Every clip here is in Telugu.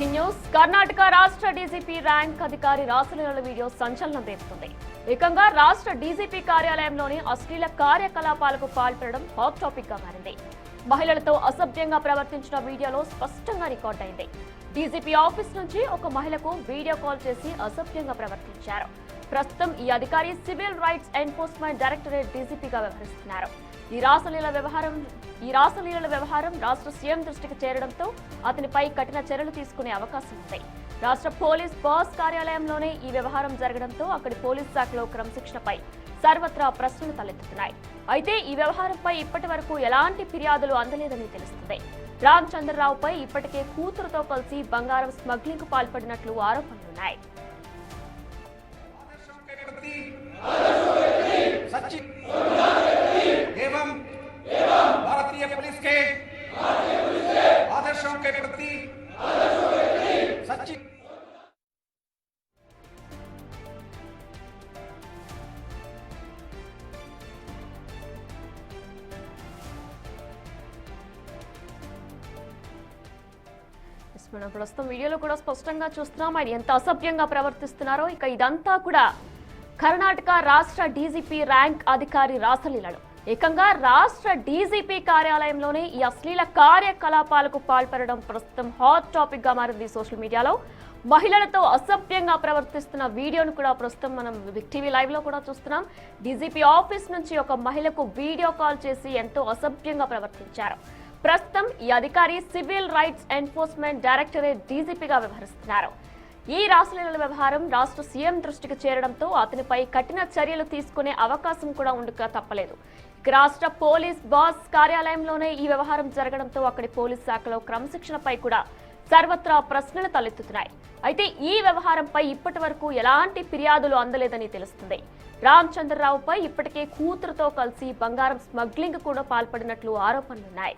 బ్రేకింగ్ న్యూస్ కర్ణాటక రాష్ట్ర డీజీపీ ర్యాంక్ అధికారి రాసలీలల వీడియో సంచలనం రేపుతుంది. ఏకంగా రాష్ట్ర డీజీపీ కార్యాలయంలోని అశ్లీల కార్యకలాపాలకు పాల్పడడం హాట్ టాపిక్ గా మారింది. మహిళలతో అసభ్యంగా ప్రవర్తించిన వీడియోలో స్పష్టంగా రికార్డ్ అయింది. డీజీపీ ఆఫీస్ నుంచి ఒక మహిళకు వీడియో కాల్ చేసి అసభ్యంగా ప్రవర్తించారు. ప్రస్తుతం ఈ అధికారి సివిల్ రైట్స్ ఎన్ఫోర్స్మెంట్ డైరెక్టరేట్ డీజీపీగా వ్యవహరిస్తున్నారు. ఈ రాసలీలల వ్యవహారం రాష్ట్ర సీఎం దృష్టికి చేరడంతో అతనిపై కఠిన చర్యలు తీసుకునే అవకాశం ఉంది. రాష్ట్ర పోలీస్ బాస్ కార్యాలయంలోనే ఈ వ్యవహారం జరగడంతో అక్కడి పోలీస్ శాఖలో క్రమశిక్షణపై సర్వత్రా ప్రశ్నలు తలెత్తుతున్నాయి. అయితే ఈ వ్యవహారంపై ఇప్పటి వరకు ఎలాంటి ఫిర్యాదులు అందలేదని తెలుస్తుంది. రామచంద్రరావుపై ఇప్పటికే కూతురుతో కలిసి బంగారం స్మగ్లింగ్ కు పాల్పడినట్లు ఆరోపణలున్నాయి. भारतीय पुलिस के आदर्शों के प्रति सच्ची మనం ప్రస్తుతం వీడియోలో కూడా స్పష్టంగా చూస్తున్నాం ఆయన ఎంత అసభ్యంగా ప్రవర్తిస్తున్నారో. ఇక ఇదంతా కూడా కర్ణాటక రాష్ట్ర డీజీపీ ర్యాంక్ అధికారి రాసలీలలు. ఏకంగా రాష్ట్ర డీజీపీ కార్యాలయంలోనే ఈ అశ్లీల కార్యకలాపాలకు పాల్పడడం ప్రస్తుతం హాట్ టాపిక్ గా మారింది సోషల్ మీడియాలో. మహిళలతో అసభ్యంగా ప్రవర్తిస్తున్న వీడియోను కూడా ప్రస్తుతం మనం బిగ్ టీవీ లైవ్ లో కూడా చూస్తున్నాం. డీజీపీ ఆఫీస్ నుంచి ఒక మహిళకు వీడియో కాల్ చేసి ఎంతో అసభ్యంగా ప్రవర్తించారు. ప్రస్తుతం ఈ అధికారి సివిల్ రైట్స్ ఎన్ఫోర్స్మెంట్ డైరెక్టరేట్ డీజీపీగా వ్యవహరిస్తున్నారు. ఈ రాసలీలల వ్యవహారం రాష్ట్ర సీఎం దృష్టికి చేరడంతో అతనిపై కఠిన చర్యలు తీసుకునే అవకాశం కూడా ఉండక తప్పలేదు. రాష్ట్ర పోలీస్ బాస్ కార్యాలయంలోనే ఈ వ్యవహారం జరగడంతో అక్కడి పోలీస్ శాఖలో క్రమశిక్షణపై కూడా సర్వత్రా ప్రశ్నలు తలెత్తుతున్నాయి. అయితే ఈ వ్యవహారంపై ఇప్పటి వరకు ఎలాంటి ఫిర్యాదులు అందలేదని తెలుస్తుంది. రామచంద్రరావుపై ఇప్పటికే కూతురుతో కలిసి బంగారం స్మగ్లింగ్ కూడా పాల్పడినట్లు ఆరోపణలున్నాయి.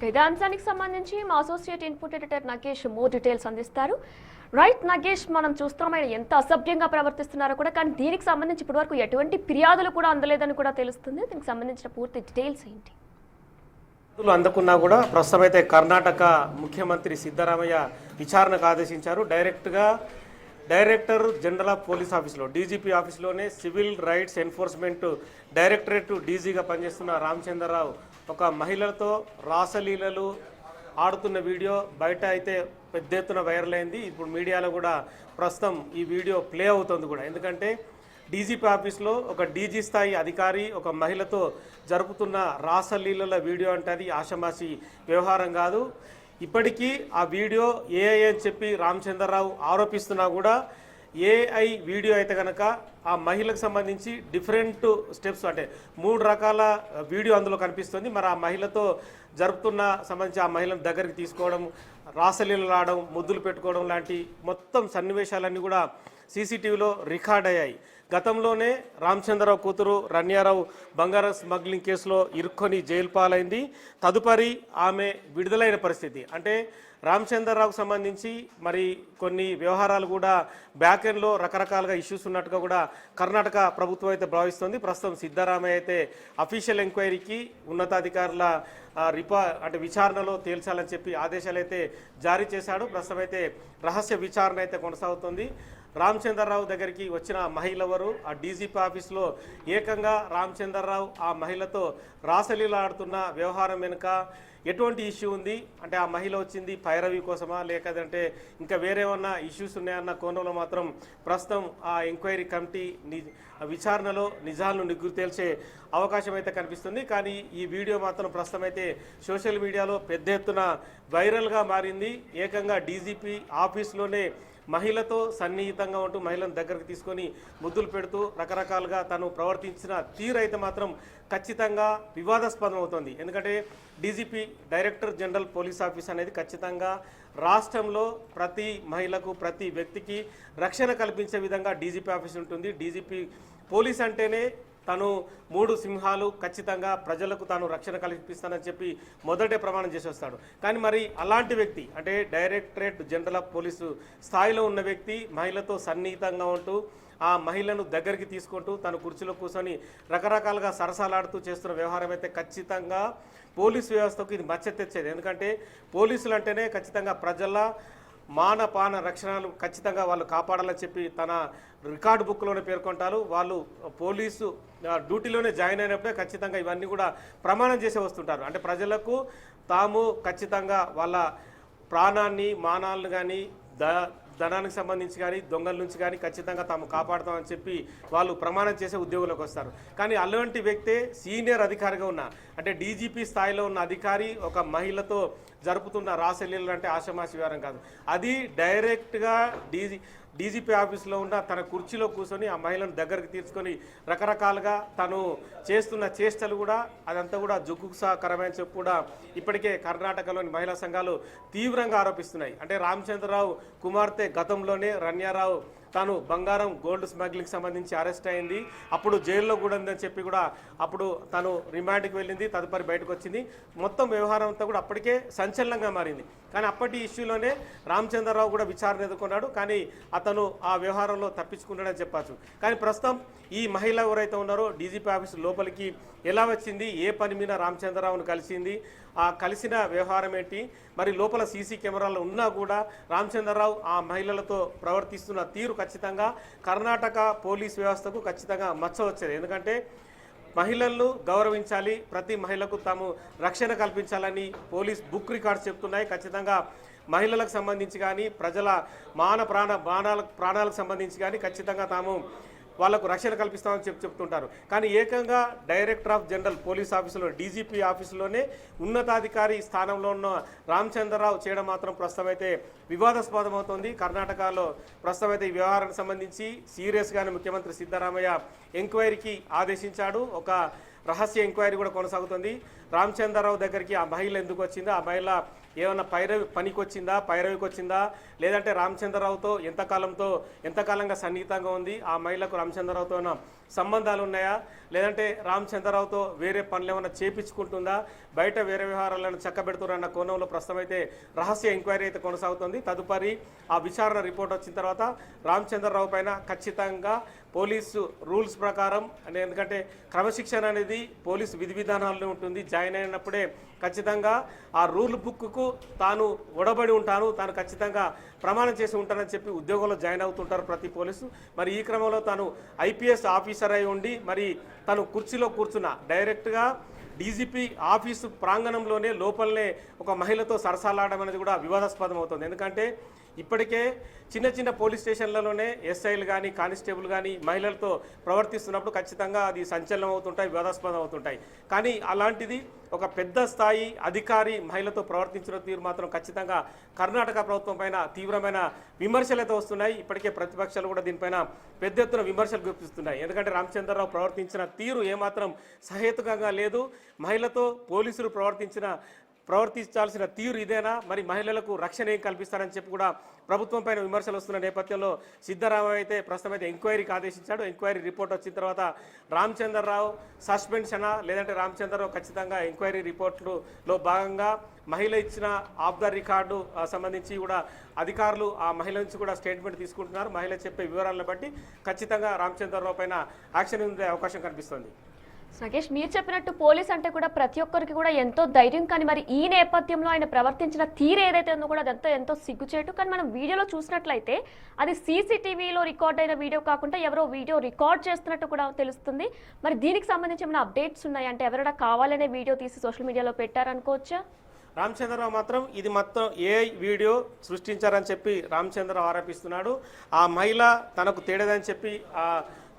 ఇదే అంశానికి సంబంధించి మా associate input editor Nagesh more details అందిస్తారు. రైట్ నగేష్, మనం చూస్తాం ఆయన ఎంత అసభ్యంగా ప్రవర్తిస్తున్నారో కూడా, కానీ దీనికి సంబంధించి ఇప్పటివరకు ఎటువంటి ఫిర్యాదులు కూడా అందలేదని కూడా తెలుస్తుంది. దీనికి సంబంధించిన పూర్తి డీటెయిల్స్ ఏంటి? అందకున్నా కూడా ప్రస్తుతం అయితే కర్ణాటక ముఖ్యమంత్రి సిద్ధరామయ్య విచారణకు ఆదేశించారు. డైరెక్టర్ జనరల్ ఆఫ్ పోలీస్ ఆఫీస్లో డీజీపీ ఆఫీస్లోనే సివిల్ రైట్స్ ఎన్ఫోర్స్మెంట్ డైరెక్టరేట్ డీజీగా పనిచేస్తున్న రామచంద్రరావు ఒక మహిళలతో రాసలీలలు ఆడుతున్న వీడియో బయట అయితే పెద్ద ఎత్తున వైరల్ అయింది. ఇప్పుడు మీడియాలో కూడా ప్రస్తుతం ఈ వీడియో ప్లే అవుతుంది కూడా. ఎందుకంటే డీజీపీ ఆఫీస్లో ఒక డీజీ స్థాయి అధికారి ఒక మహిళతో జరుపుతున్న రాసలీలల వీడియో అంటే అది ఆషమాషి వ్యవహారం కాదు. ఇప్పటికీ ఆ వీడియో ఏఐ అని చెప్పి రామచంద్రరావు ఆరోపిస్తున్నా కూడా ఏఐ వీడియో అయితే కనుక ఆ మహిళకు సంబంధించి డిఫరెంట్ స్టెప్స్ అంటే 3 రకాల వీడియో అందులో కనిపిస్తుంది. మరి ఆ మహిళతో జరుపుతున్న సంబంధించి ఆ మహిళను దగ్గరికి తీసుకోవడం, రాసలీలలు ఆడడం, ముద్దులు పెట్టుకోవడం లాంటి మొత్తం సన్నివేశాలన్నీ కూడా సీసీటీవీలో రికార్డ్ అయ్యాయి. గతంలోనే రామచంద్రరావు కూతురు రన్యారావు బంగారం స్మగ్లింగ్ కేసులో ఇరుక్కొని జైలు పాలైంది. తదుపరి ఆమె విడుదలైన పరిస్థితి. అంటే రామచంద్రరావుకు సంబంధించి మరి కొన్ని వ్యవహారాలు కూడా బ్యాక్ ఎండ్లో రకరకాలుగా ఇష్యూస్ ఉన్నట్టుగా కూడా కర్ణాటక ప్రభుత్వం అయితే భావిస్తుంది. ప్రస్తుతం సిద్ధరామయ్య అయితే అఫీషియల్ ఎంక్వైరీకి ఉన్నతాధికారుల విచారణలో తేల్చాలని చెప్పి ఆదేశాలు అయితే జారీ చేశాడు. ప్రస్తుతం అయితే రహస్య విచారణ అయితే కొనసాగుతుంది. రామచంద్రరావు దగ్గరికి వచ్చిన మహిళ ఎవరు, ఆ డీజీపీ ఆఫీస్లో ఏకంగా రామచంద్రరావు ఆ మహిళతో రాసలీల ఆడుతున్న వ్యవహారం వెనుక ఎటువంటి ఇష్యూ ఉంది, అంటే ఆ మహిళ వచ్చింది పైరవి కోసమా లేకపోతే ఇంకా వేరేమన్నా ఇష్యూస్ ఉన్నాయన్న కోణంలో మాత్రం ప్రస్తుతం ఆ ఎంక్వైరీ కమిటీ విచారణలో నిజాలను నిగ్గు తేల్చే అవకాశం అయితే కనిపిస్తుంది. కానీ ఈ వీడియో మాత్రం ప్రస్తుతం అయితే సోషల్ మీడియాలో పెద్ద ఎత్తున వైరల్గా మారింది. ఏకంగా డీజీపీ ఆఫీస్లోనే మహిళతో సన్నిహితంగా ఉంటూ మహిళను దగ్గరకు తీసుకొని ముద్దులు పెడుతూ రకరకాలుగా తను ప్రవర్తించిన తీరు అయితే మాత్రం ఖచ్చితంగా వివాదాస్పదం అవుతుంది. ఎందుకంటే DGP director general police office అనేది ఖచ్చితంగా రాష్ట్రంలో ప్రతి మహిళకు ప్రతి వ్యక్తికి రక్షణ కల్పించే విధంగా డీజీపీ ఆఫీస్ ఉంటుంది. డీజీపీ పోలీస్ అంటేనే తను 3 సింహాలు ఖచ్చితంగా ప్రజలకు తాను రక్షణ కల్పిస్తానని చెప్పి మొదటే ప్రమాణం చేసి వస్తాడు. కానీ మరి అలాంటి వ్యక్తి అంటే డైరెక్టరేట్ జనరల్ ఆఫ్ పోలీసు స్థాయిలో ఉన్న వ్యక్తి మహిళతో సన్నిహితంగా ఉంటూ ఆ మహిళను దగ్గరికి తీసుకుంటూ తను కుర్చీలో కూర్చొని రకరకాలుగా సరసాలాడుతూ చేస్తున్న వ్యవహారం అయితే ఖచ్చితంగా పోలీసు వ్యవస్థకు ఇది మచ్చ తెచ్చేది. ఎందుకంటే పోలీసులు అంటేనే ఖచ్చితంగా ప్రజల మానపాన రక్షణలు ఖచ్చితంగా వాళ్ళు కాపాడాలని చెప్పి తన రికార్డు బుక్లోనే పేర్కొంటారు. వాళ్ళు పోలీసు డ్యూటీలోనే జాయిన్ అయినప్పుడే ఖచ్చితంగా ఇవన్నీ కూడా ప్రమాణం చేసి వస్తుంటారు. అంటే ప్రజలకు తాము ఖచ్చితంగా వాళ్ళ ప్రాణాన్ని మానాలను కానీ ధనానికి సంబంధించి కానీ దొంగల నుంచి కానీ ఖచ్చితంగా తాము కాపాడుతామని చెప్పి వాళ్ళు ప్రమాణం చేసే ఉద్యోగులకు వస్తారు. కానీ అలాంటి వ్యక్తే సీనియర్ అధికారిగా ఉన్న అంటే డీజీపీ స్థాయిలో ఉన్న అధికారి ఒక మహిళతో జరుపుతున్న రాసలీలలు అంటే ఆషామాషి వ్యవహారం కాదు. అది డైరెక్ట్గా డీజీపీ ఆఫీస్లో ఉన్న తన కుర్చీలో కూర్చొని ఆ మహిళను దగ్గరికి తీసుకొని రకరకాలుగా తను చేస్తున్న చేష్టలు కూడా అదంతా కూడా జుగుప్సాకరమైన చెప్పు కూడా ఇప్పటికే కర్ణాటకలోని మహిళా సంఘాలు తీవ్రంగా ఆరోపిస్తున్నాయి. అంటే రామచంద్రరావు కుమార్తె గతంలోనే రన్యారావు తాను బంగారం గోల్డ్ స్మగ్లింగ్ సంబంధించి అరెస్ట్ అయింది. అప్పుడు జైల్లో కూడా ఉందని చెప్పి కూడా అప్పుడు తను రిమాండ్కి వెళ్ళింది, తదుపరి బయటకు వచ్చింది. మొత్తం వ్యవహారం అంతా కూడా అప్పటికే సంచలనంగా మారింది. కానీ అప్పటి ఇష్యూలోనే రామచంద్రరావు కూడా విచారణ ఎదుర్కొన్నాడు. కానీ అతను ఆ వ్యవహారంలో తప్పించుకున్నాడని చెప్పచ్చు. కానీ ప్రస్తుతం ఈ మహిళ ఎవరైతే ఉన్నారో డీజీపీ ఆఫీస్ లోపలికి ఎలా వచ్చింది, ఏ పని మీద రామచంద్రరావును కలిసింది, ఆ కలిసిన వ్యవహారం ఏంటి, మరి లోపల సీసీ కెమెరాలు ఉన్నా కూడా రామచంద్రరావు ఆ మహిళలతో ప్రవర్తిస్తున్న తీరు ఖచ్చితంగా కర్ణాటక పోలీస్ వ్యవస్థకు ఖచ్చితంగా మచ్చ వచ్చేది. ఎందుకంటే మహిళలను గౌరవించాలి, ప్రతి మహిళకు తాము రక్షణ కల్పించాలని పోలీస్ బుక్ రికార్డ్స్ చెప్తున్నాయి. ఖచ్చితంగా మహిళలకు సంబంధించి కానీ ప్రజల ప్రాణాలకు సంబంధించి కానీ ఖచ్చితంగా తాము వాళ్లకు రక్షణ కల్పిస్తామని చెప్తుంటారు. కానీ ఏకంగా డైరెక్టర్ ఆఫ్ జనరల్ పోలీస్ ఆఫీసులో డీజీపీ ఆఫీసులోనే ఉన్నతాధికారి స్థానంలో ఉన్న రామచంద్రరావు చేయడం మాత్రం ప్రస్తుతం అయితే వివాదాస్పదం అవుతుంది. కర్ణాటకలో ప్రస్తుతం అయితే ఈ వ్యవహారానికి సంబంధించి సీరియస్గానే ముఖ్యమంత్రి సిద్ధరామయ్య ఎంక్వైరీకి ఆదేశించాడు. ఒక రహస్య ఎంక్వైరీ కూడా కొనసాగుతుంది. రామచంద్రరావు దగ్గరికి ఆ మహిళ ఎందుకు వచ్చిందా, ఆ మహిళ ఏమన్నా పనికి వచ్చిందా, పైరవికి వచ్చిందా, లేదంటే రామచంద్రరావుతో ఎంతకాలంగా సన్నిహితంగా ఉంది, ఆ మహిళకు రామచంద్రరావుతో ఏమైనా సంబంధాలు ఉన్నాయా, లేదంటే రామచంద్రరావుతో వేరే పనులు ఏమైనా చేపించుకుంటుందా, బయట వేరే వ్యవహారాలను చక్కబెడుతున్నారన్న కోణంలో ప్రస్తుతం అయితే రహస్య ఎంక్వైరీ అయితే కొనసాగుతుంది. తదుపరి ఆ విచారణ రిపోర్ట్ వచ్చిన తర్వాత రామచంద్రరావు పైన ఖచ్చితంగా పోలీసు రూల్స్ ప్రకారం ఎందుకంటే క్రమశిక్షణ అనేది పోలీసు విధి విధానాల్లో ఉంటుంది. జాయిన్ అయినప్పుడే ఖచ్చితంగా ఆ రూల్ బుక్కు తాను ఒడబడి ఉంటాను, తాను ఖచ్చితంగా ప్రమాణం చేసి ఉంటానని చెప్పి ఉద్యోగంలో జాయిన్ అవుతుంటారు ప్రతి పోలీసు. మరి ఈ క్రమంలో తాను ఐపీఎస్ ఆఫీసర్ అయి ఉండి మరి తను కుర్చీలో కూర్చున్న డైరెక్ట్గా డీజీపీ ఆఫీసు ప్రాంగణంలోనే లోపలనే ఒక మహిళతో సరసాలాడడం అనేది కూడా వివాదాస్పదం అవుతుంది. ఎందుకంటే ఇప్పటికే చిన్న చిన్న పోలీస్ స్టేషన్లలోనే ఎస్ఐలు కానీ కానిస్టేబుల్ కానీ మహిళలతో ప్రవర్తిస్తున్నప్పుడు ఖచ్చితంగా అది సంచలనం అవుతుంటాయి, వివాదాస్పదం అవుతుంటాయి. కానీ అలాంటిది ఒక పెద్ద స్థాయి అధికారి మహిళతో ప్రవర్తించిన తీరు మాత్రం ఖచ్చితంగా కర్ణాటక ప్రభుత్వం పైన తీవ్రమైన విమర్శలు అయితే వస్తున్నాయి. ఇప్పటికే ప్రతిపక్షాలు కూడా దీనిపైన పెద్ద ఎత్తున విమర్శలు గుర్తిస్తున్నాయి. ఎందుకంటే రామచంద్రరావు ప్రవర్తించిన తీరు ఏమాత్రం సహేతుకంగా లేదు. మహిళతో పోలీసులు ప్రవర్తించాల్సిన తీరు ఇదేనా, మరి మహిళలకు రక్షణ ఏం కల్పిస్తారని చెప్పి కూడా ప్రభుత్వం పైన విమర్శలు వస్తున్న నేపథ్యంలో సిద్ధరామయ్య అయితే ప్రస్తుతం అయితే ఎంక్వైరీకి ఆదేశించాడు. ఎంక్వైరీ రిపోర్ట్ వచ్చిన తర్వాత రామచంద్రరావు సస్పెన్షనా లేదంటే రామచంద్రరావు ఖచ్చితంగా ఎంక్వైరీ రిపోర్టులో భాగంగా మహిళ ఇచ్చిన ఆఫ్ ద రికార్డు సంబంధించి కూడా అధికారులు ఆ మహిళ నుంచి కూడా స్టేట్మెంట్ తీసుకుంటున్నారు. మహిళ చెప్పే వివరాలను బట్టి ఖచ్చితంగా రామచంద్రరావు పైన యాక్షన్ ఉండే అవకాశం కనిపిస్తుంది. నాగేష్, మీరు చెప్పినట్టు పోలీస్ అంటే కూడా ప్రతి ఒక్కరికి కూడా ఎంతో ధైర్యం. కానీ మరి ఈ నేపథ్యంలో ఆయన ప్రవర్తించిన తీరు ఏదైతే ఉందో కూడా అదంతా ఎంతో సిగ్గుచేటు. కానీ మనం వీడియోలో చూసినట్లయితే అది సీసీటీవీలో రికార్డ్ అయిన వీడియో కాకుండా ఎవరో వీడియో రికార్డ్ చేస్తున్నట్టు కూడా తెలుస్తుంది. మరి దీనికి సంబంధించి ఏమైనా అప్డేట్స్ ఉన్నాయి అంటే ఎవరైనా కావాలనే వీడియో తీసి సోషల్ మీడియాలో పెట్టారనుకోవచ్చా? రామచంద్రరావు మాత్రం ఇది మొత్తం ఏఐ వీడియో సృష్టించారని చెప్పి రామచంద్రరావు ఆరోపిస్తున్నాడు. ఆ మహిళ తనకు తేడదని చెప్పి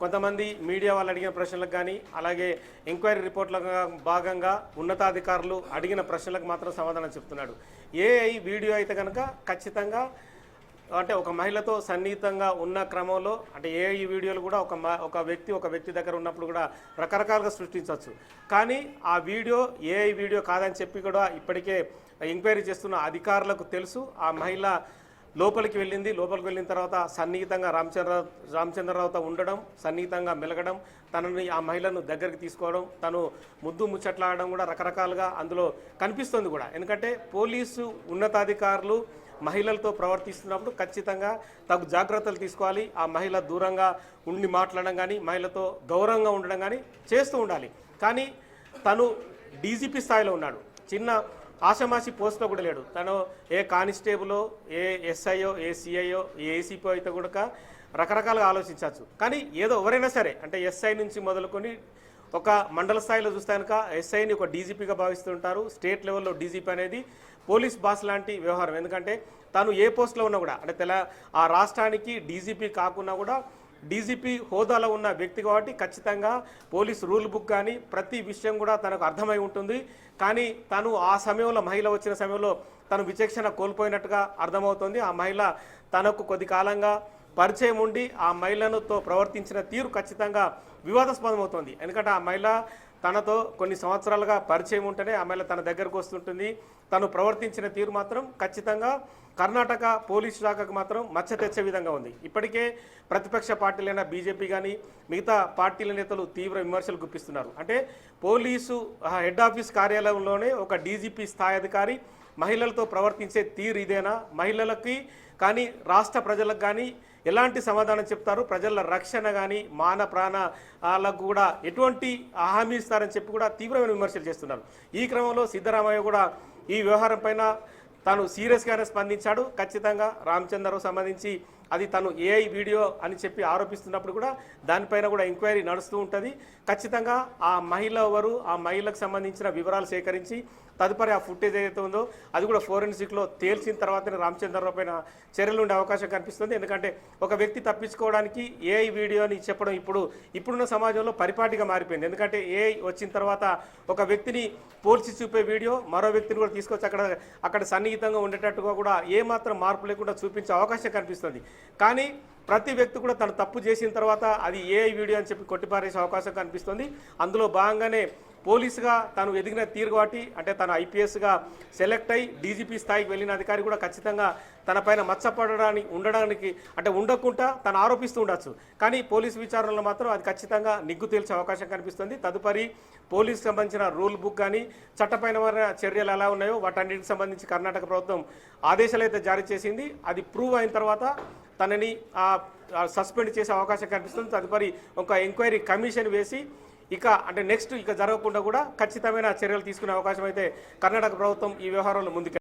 కొంతమంది మీడియా వాళ్ళు అడిగిన ప్రశ్నలకు కానీ అలాగే ఎంక్వైరీ రిపోర్ట్లకు భాగంగా ఉన్నతాధికారులు అడిగిన ప్రశ్నలకు మాత్రం సమాధానం చెప్తున్నాడు. ఏఐ వీడియో అయితే కనుక ఖచ్చితంగా అంటే ఒక మహిళతో సన్నిహితంగా ఉన్న క్రమంలో అంటే ఈ వీడియోలు కూడా ఒక వ్యక్తి దగ్గర ఉన్నప్పుడు కూడా రకరకాలుగా సృష్టించవచ్చు. కానీ ఆ వీడియో వీడియో కాదని చెప్పి కూడా ఇప్పటికే ఎంక్వైరీ చేస్తున్న అధికారులకు తెలుసు. ఆ మహిళ లోపలికి వెళ్ళిన తర్వాత సన్నిహితంగా రామచంద్రరావుతో ఉండడం, సన్నిహితంగా మెలగడం, తనని ఆ మహిళను దగ్గరికి తీసుకోవడం, తను ముద్దు ముచ్చట్లాడడం కూడా రకరకాలుగా అందులో కనిపిస్తుంది కూడా. ఎందుకంటే పోలీసు ఉన్నతాధికారులు మహిళలతో ప్రవర్తిస్తున్నప్పుడు ఖచ్చితంగా తగు జాగ్రత్తలు తీసుకోవాలి. ఆ మహిళ దూరంగా ఉండి మాట్లాడడం కానీ, మహిళతో గౌరవంగా ఉండడం కానీ చేస్తూ ఉండాలి. కానీ తను డీజీపీ స్థాయిలో ఉన్నాడు, చిన్న ఆషమాషి పోస్ట్లో కూడా లేడు. తను ఏ కానిస్టేబులో, ఏ ఎస్ఐయో, ఏ సిఐయో, ఏ ఏసీపీ అయితే కూడా రకరకాలుగా ఆలోచించవచ్చు. కానీ ఏదో ఎవరైనా సరే అంటే ఎస్ఐ నుంచి మొదలుకొని ఒక మండల స్థాయిలో చూస్తే కనుక ఎస్ఐని ఒక డీజీపీగా భావిస్తుంటారు. స్టేట్ లెవెల్లో డీజీపీ అనేది పోలీస్ బాస్ లాంటి వ్యవహారం. ఎందుకంటే తను ఏ పోస్ట్లో ఉన్నా కూడా అంటే ఆ రాష్ట్రానికి డీజీపీ కాకున్నా కూడా డీజీపీ హోదాలో ఉన్న వ్యక్తి కాబట్టి ఖచ్చితంగా పోలీస్ రూల్ బుక్ కానీ ప్రతి విషయం కూడా తనకు అర్థమై ఉంటుంది. కానీ తను ఆ సమయంలో మహిళ వచ్చిన సమయంలో తను విచక్షణ కోల్పోయినట్టుగా అర్థమవుతుంది. ఆ మహిళ తనకు కొద్ది కాలంగా పరిచయం ఉండి ఆ మహిళతో ప్రవర్తించిన తీరు ఖచ్చితంగా వివాదాస్పదమవుతుంది. ఎందుకంటే ఆ మహిళ తనతో కొన్ని సంవత్సరాలుగా పరిచయం ఉంటేనే ఆ మహిళ తన దగ్గరకు వస్తుంటుంది. తను ప్రవర్తించిన తీరు మాత్రం ఖచ్చితంగా కర్ణాటక పోలీసు శాఖకు మాత్రం మచ్చ తెచ్చే విధంగా ఉంది. ఇప్పటికే ప్రతిపక్ష పార్టీలైన బీజేపీ కానీ మిగతా పార్టీల నేతలు తీవ్ర విమర్శలు గుప్పిస్తున్నారు. అంటే పోలీసు హెడ్ ఆఫీస్ కార్యాలయంలోనే ఒక డీజీపీ స్థాయి అధికారి మహిళలతో ప్రవర్తించే తీరు ఇదేనా? మహిళలకి కానీ రాష్ట్ర ప్రజలకు కానీ ఎలాంటి సమాధానం చెప్తారు? ప్రజల రక్షణ కానీ మాన ప్రాణాలకు కూడా ఎటువంటి హామీ ఇస్తారని చెప్పి కూడా తీవ్రమైన విమర్శలు చేస్తున్నారు. ఈ క్రమంలో సిద్ధరామయ్య కూడా ఈ వ్యవహారం పైన తాను సీరియస్గానే స్పందించాడు. ఖచ్చితంగా రామచంద్రరావు సంబంధించి అది తను ఏఐ వీడియో అని చెప్పి ఆరోపిస్తున్నప్పుడు కూడా దానిపైన కూడా ఎంక్వైరీ నడుస్తూ ఉంటుంది. ఖచ్చితంగా ఆ మహిళ ఎవరు, ఆ మహిళకు సంబంధించిన వివరాలు సేకరించి తదుపరి ఆ ఫుటేజ్ ఏదైతే ఉందో అది కూడా ఫోరెన్సిక్లో తేల్చిన తర్వాతనే రామచంద్రరావు పైన చర్యలు ఉండే అవకాశం కనిపిస్తుంది. ఎందుకంటే ఒక వ్యక్తి తప్పించుకోవడానికి ఏఐ వీడియో అని చెప్పడం ఇప్పుడున్న సమాజంలో పరిపాటిగా మారిపోయింది. ఎందుకంటే ఏఐ వచ్చిన తర్వాత ఒక వ్యక్తిని పోల్చి చూపే వీడియో మరో వ్యక్తిని కూడా తీసుకొచ్చి అక్కడ సన్నిహితంగా ఉండేటట్టుగా కూడా ఏమాత్రం మార్పు లేకుండా చూపించే అవకాశం కనిపిస్తుంది. కానీ ప్రతి వ్యక్తి కూడా తను తప్పు చేసిన తర్వాత అది ఏఐ వీడియో అని చెప్పి కొట్టిపారేసే అవకాశం కనిపిస్తుంది. అందులో భాగంగానే పోలీసుగా తను ఎదిగిన తీరు కాబట్టి అంటే తను ఐపీఎస్గా సెలెక్ట్ అయ్యి డీజీపీ స్థాయికి వెళ్ళిన అధికారి కూడా ఖచ్చితంగా తన పైన ఉండడానికి అంటే ఉండకుండా తను ఆరోపిస్తూ ఉండొచ్చు. కానీ పోలీసు విచారణలో మాత్రం అది ఖచ్చితంగా నిగ్గు తేల్చే అవకాశం కనిపిస్తుంది. తదుపరి పోలీసుకు సంబంధించిన రూల్ బుక్ కానీ చట్టపైన చర్యలు ఎలా ఉన్నాయో వాటన్నిటికి సంబంధించి కర్ణాటక ప్రభుత్వం ఆదేశాలు అయితే జారీ చేసింది. అది ప్రూవ్ అయిన తర్వాత తనని సస్పెండ్ చేసే అవకాశం కనిపిస్తుంది. తదుపరి ఒక ఎంక్వైరీ కమిషన్ వేసి నెక్స్ట్ జరగకుండా కూడా ఖచ్చితమైన చర్యలు తీసుకునే అవకాశం అయితే కర్ణాటక ప్రభుత్వం ఈ వ్యవహారంలో ముందుకు